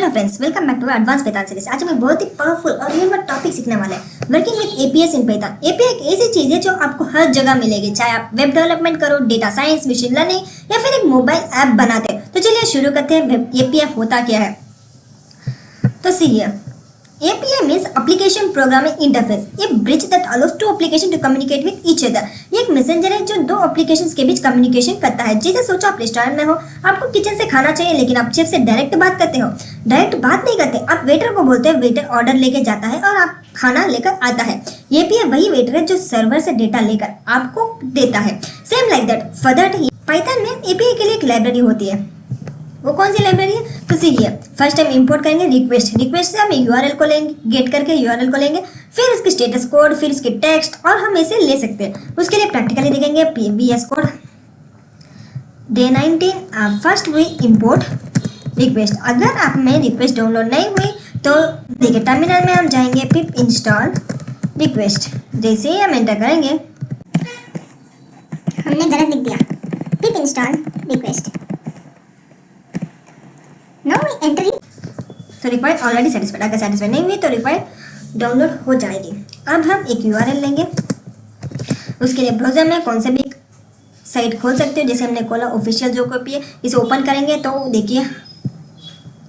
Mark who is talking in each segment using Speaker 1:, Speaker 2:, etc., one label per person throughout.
Speaker 1: Hello friends, welcome back to advance Python series. आज हम बहुत ही पावरफुल और रियल टॉपिक सीखने वाले हैं, working with APIs in Python. API एक ऐसी चीज है जो आपको हर जगह मिलेगी, चाहे आप वेब डेवलपमेंट करो, डेटा साइंस, मशीन लर्निंग या फिर एक मोबाइल ऐप बनाते हैं। तो चलिए शुरू करते हैं। एपीआई होता क्या है, तो सीखिए। API means Application Programming Interface, a bridge that allows two applications to communicate with each other। ये एक मैसेंजर है जो दो एप्लीकेशंस के बीच कम्युनिकेशन करता है। जैसे सोचो आप रेस्टोरेंट में हो, आपको किचन से खाना चाहिए, लेकिन आप शेफ से डायरेक्ट बात करते हो। डायरेक्ट बात नहीं करते, आप वेटर को बोलते हैं, वेटर ऑर्डर लेके जाता है और आप खाना लेकर आता है। API वही वेटर है जो सर्वर से डेटा लेकर आपको देता है। Same like that, further Python में API के लिए एक लाइब्रेरी होती है। वो कौन सी लाइब्रेरी है, तो सीखिए। फर्स्ट टाइम इंपोर्ट करेंगे रिक्वेस्ट से हम यूआरएल को लेंगे, गेट करके यूआरएल को लेंगे, फिर इसकी स्टेटस कोड, फिर इसकी टेक्स्ट, और हम इसे ले सकते हैं। उसके लिए प्रैक्टिकली देखेंगे VS code. Day 19 first we import request. अगर आप में रिक्वेस्ट डाउनलोड नहीं हुई तो देखिए, टर्मिनल में हम जाएंगे, पिप इंस्टॉल रिक्वेस्ट। जैसे ही हम एंटर करेंगे,
Speaker 2: हमने गलत लिख दिया, पिप install request. Now we enter it।
Speaker 1: तो रिक्वायर्ड ऑलरेडी सेटिस्फाइड, अगर सेटिस्फाइड नहीं हुई तो रिक्वायर्ड डाउनलोड हो जाएगी। अब हम एक यूआरएल लेंगे, उसके लिए ब्राउजर में कौन से भी साइट खोल सकते हो। जैसे हमने खोला ऑफिशियल जो कॉपी है, इसे ओपन करेंगे तो देखिए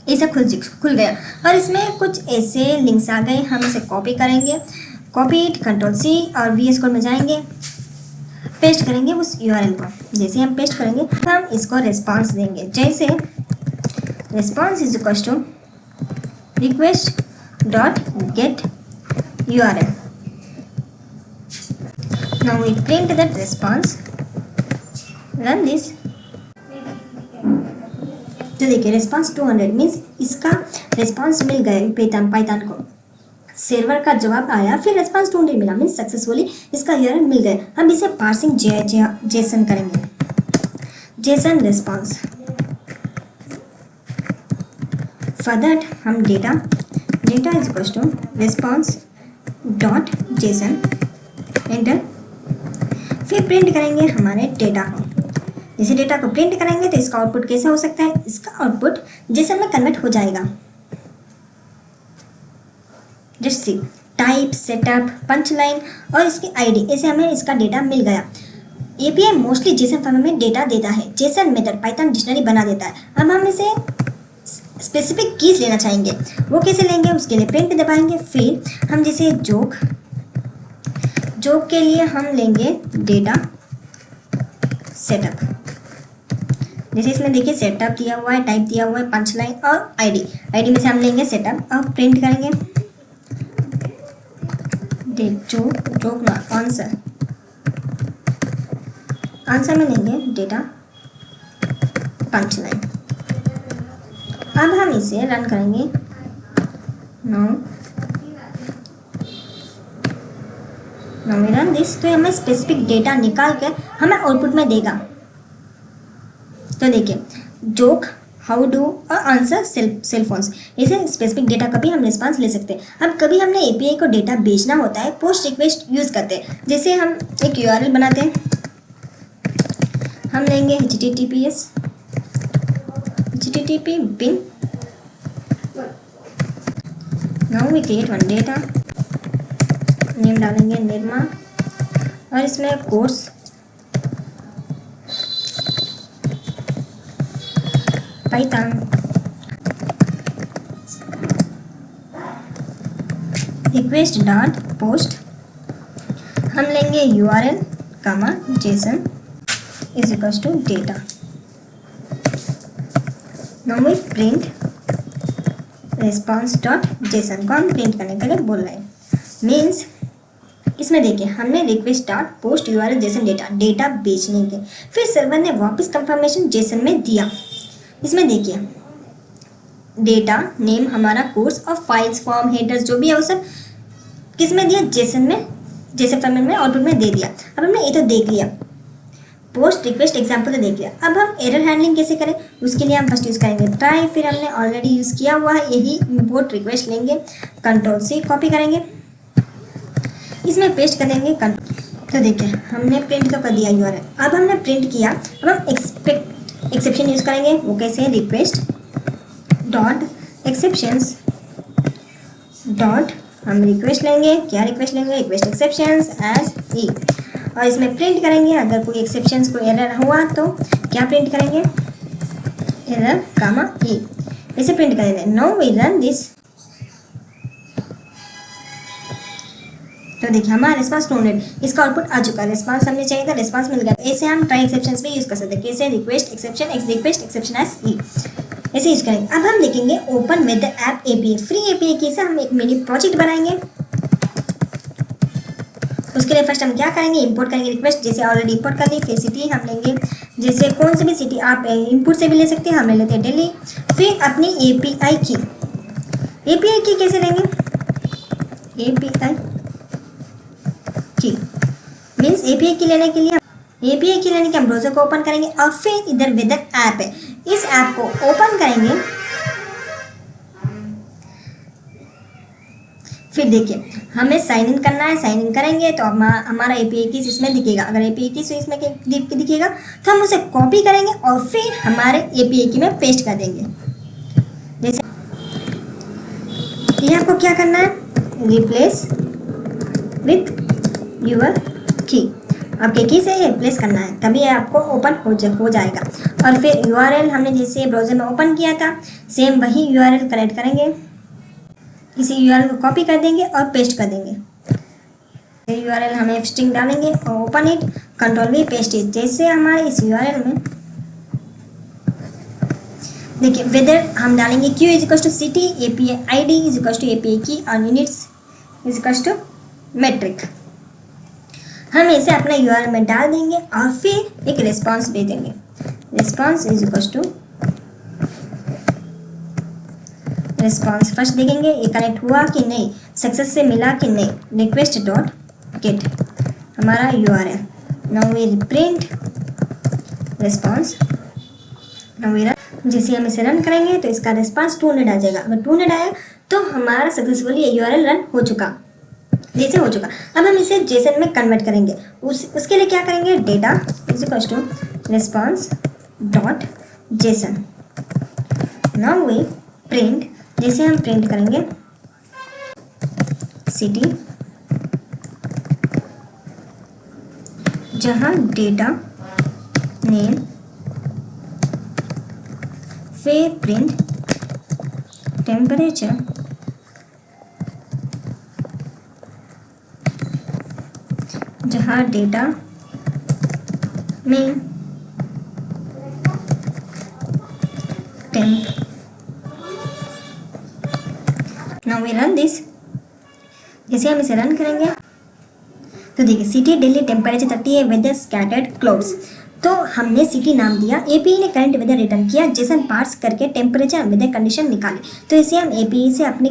Speaker 1: ऐसा खुल गया, और इसमें कुछ ऐसे लिंक्स आ गए। हम इसे कॉपी करेंगे, कॉपी Ctrl+C और VS कोड में जाएंगे, पेस्ट करेंगे उस यूआरएल को। जैसे हम पेस्ट करेंगे हम इसको रिस्पॉन्स देंगे। जैसे response is equals to request dot get URL। now we print that response, run this। तो देखिए response 200 मीन्स इसका response मिल गया पाइथन को, सर्वर का जवाब आया, फिर response 200 मिला, मीन्स सक्सेसफुली इसका URL मिल गया। हम इसे पार्सिंग जेसन करेंगे, जेसन response। For that हम data is equals to response dot JSON, enter. फिर प्रिंट करेंगे हमारे डेटा को। जैसे डेटा को प्रिंट करेंगे तो इसका आउटपुट कैसा हो सकता है, इसका आउटपुट जेसन में कन्वर्ट हो जाएगा। Just see, type, setup, punch line और इसकी आईडी, ऐसे हमें इसका डेटा मिल गया। एपीआई मोस्टली जेसन फॉर्मेट में डेटा देता है। जेसन मेथड पाइथन डिक्शनरी बना देता है। अब हम इसे स्पेसिफिक कीज लेना चाहेंगे, वो कैसे लेंगे, उसके लिए प्रिंट दबाएंगे। फिर हम जैसे जोक के लिए हम लेंगे डेटा सेटअप। जैसे इसमें देखिए सेटअप दिया हुआ है, टाइप दिया हुआ है, पंच लाइन और आईडी में से हम लेंगे सेटअप और प्रिंट करेंगे जोक ना आंसर में लेंगे डेटा पंच लाइन। अब हम इसे रन करेंगे। नाउ वी रन दिस, तो हमें स्पेसिफिक डेटा निकाल कर हमें आउटपुट में देगा। तो देखिए, जोक, हाउ डू और आंसर सेल फोन्स, ऐसे स्पेसिफिक डेटा का भी हम रिस्पांस ले सकते हैं। अब कभी हमने एपीआई को डेटा भेजना होता है, पोस्ट रिक्वेस्ट यूज़ करते हैं। जैसे हम एक यूआरएल बनाते हैं, हम लेंगे http bin। now we create one data, name डालेंगे निर्मा, और इसमें course Python, request dot post, हम लेंगे URL comma JSON is equals to data. now we print response dot JSON को हम प्रिंट करने के लिए बोल रहे हैं। मीन्स इसमें देखिए, हमने request dot post URL Jason data बेचने के, फिर सर्वर ने वापस कंफर्मेशन जेसन में दिया। इसमें देखिए डेटा नेम हमारा कोर्स और फाइल्स, फॉर्म, हेडर्स जो भी है वो सब किस में दिया, जेसन में, जेसन फॉर्मेट में आउटपुट में दे दिया। अब हमने ये तो देख लिया, पोस्ट रिक्वेस्ट एग्जाम्पल तो देख लिया। अब हम एरर हैंडलिंग कैसे करें, उसके लिए हम फर्स्ट यूज़ करेंगे ट्राई, फिर हमने ऑलरेडी यूज़ किया हुआ है यही इंपोर्ट रिक्वेस्ट लेंगे, Ctrl+C कॉपी करेंगे, इसमें पेस्ट करेंगे। तो देखिए हमने प्रिंट तो कर दिया यूआरएल। अब हमने प्रिंट किया, अब हम एक्सेप्शन यूज़ करेंगे। वो कैसे है, रिक्वेस्ट डॉट एक्सेप्शंस डॉट हम रिक्वेस्ट लेंगे, क्या रिक्वेस्ट लेंगे, रिक्वेस्ट एक्सेप्शंस एज ई, और इसमें प्रिंट करेंगे अगर कोई एक्सेप्शंस को एरर हुआ तो क्या प्रिंट करेंगे, एरर कामा ई, इसे प्रिंट करेंगे। नाउ वी रन दिस, तो देखिए हमारा रिस्पांस 200, इसका आउटपुट आ चुका है, रिस्पांस हमें चाहिए था, रिस्पांस मिल गया। ऐसे हम ट्राई एक्सेप्शंस भी यूज कर सकते हैं, कैसे, रिक्वेस्ट एक्सेप्शन एज ई, ऐसे यूज करेंगे। अब हम देखेंगे open with the app API, free API की से हम एक मिनी प्रोजेक्ट बनाएंगे। उसके लिए फर्स्ट हम क्या करेंगे, इंपोर्ट करेंगे रिक्वेस्ट, जैसे ऑलरेडी इंपोर्ट कर दी। फिर सिटी हम लेंगे, जैसे कौन सी भी सिटी आप इनपुट से भी ले सकते हैं, हम ले लेते हैं दिल्ली। फिर अपनी एपीआई की कैसे लेंगे, एपीआई की मीन्स एपीआई की लेने के लिए हम ब्राउज़र को ओपन करेंगे और फिर इधर विद ऐप है, इस ऐप को ओपन करेंगे। फिर देखिए हमें साइन इन करना है, साइन इन करेंगे तो हमारा एपीआई की इसमें दिखेगा। अगर एपीआई की इसमें दिखेगा तो हम उसे कॉपी करेंगे और फिर हमारे एपीआई की में पेस्ट कर देंगे। जैसे ये आपको क्या करना है, रिप्लेस विथ यूर की, आपके की से रिप्लेस करना है, तभी आपको ओपन हो जाएगा। और फिर यूआरएल हमने जैसे ब्राउज़र में ओपन किया था, सेम वही यूआरएल कनेक्ट करेंगे, इसी यूआरएल को कॉपी कर देंगे और पेस्ट कर देंगे। यूआरएल हमें स्ट्रिंग डालेंगे और open it, control V paste it. जैसे हमारे इस यूआरएल में देखिए वेदर हम डालेंगे q is equal to city, API ID is equal to API key और units is equal to metric. हम इसे अपना यूआरएल में डाल देंगे और फिर एक रिस्पांस भेजेंगे, response is equal to response. First देखेंगे ये कनेक्ट हुआ कि नहीं, सक्सेस से मिला कि नहीं, रिक्वेस्ट डॉट गेट हमारा URL. Now we print response, now we run. जैसे हम इसे रन करेंगे तो इसका रिस्पांस 200 आ जाएगा। अगर 200 आया तो हमारा सक्सेसफुली ये यूआरएल रन हो चुका, जैसे हो चुका। अब हम इसे जेसन में कन्वर्ट करेंगे, उसके लिए क्या करेंगे, data is equal to response dot JSON. Now we print, जैसे हम प्रिंट करेंगे सिटी, जहाँ डेटा नेम, फिर प्रिंट टेम्परेचर, जहाँ डेटा में temp. Now we run this, जैसे हम इसे रन करेंगे तो देखिए सिटी दिल्ली टेम्परेचर 30 है, वेदर स्कैटर्ड क्लाउड्स। तो हमने सिटी नाम दिया, एपीआई ने करंट वेदर रिटर्न किया, जेसन पार्स करके टेम्परेचर वेदर कंडीशन निकाली। तो इसे हम एपीआई से अपनी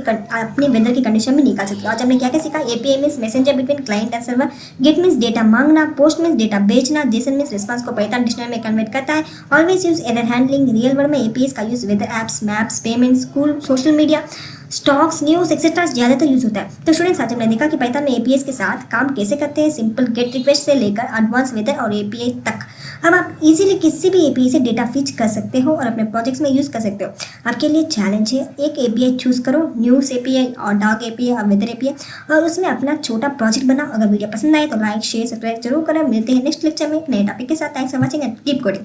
Speaker 1: वेदर की कंडीशन भी निकाल सकते हो। आज हमने क्या क्या सीखा, API means messenger between client and server, get means data मांगना, पोस्ट मीन्स डेटा भेजना, जेसन मीन्स रिस्पांस को पाइथन डिक्शनरी में कन्वर्ट करता है, always use error handling. Real world में एपीआई का use weather apps, maps, payments, school, social media, stocks, news etcetera ज़्यादातर use होता है। तो स्टूडेंट्स आज हमने देखा कि पाइथन में एपीआई के साथ काम कैसे करते हैं, सिंपल गेट रिक्वेस्ट से लेकर एडवांस वेदर और एपीआई तक। अब आप इजीली किसी भी एपीआई से डेटा फीच कर सकते हो और अपने प्रोजेक्ट्स में यूज़ कर सकते हो। आपके लिए चैलेंज है, एक एपीआई चूज़ करो, न्यूज़ एपीआई और डार्क एपीआई और वेदर एपीआई, और उसमें अपना छोटा प्रोजेक्ट बनाओ। अगर वीडियो पसंद आए तो लाइक शेयर सब्सक्राइब जरूर करें। मिलते हैं नेक्स्ट लेक्चर में एक नए टॉपिक के साथ। Thanks for watching and keep coding.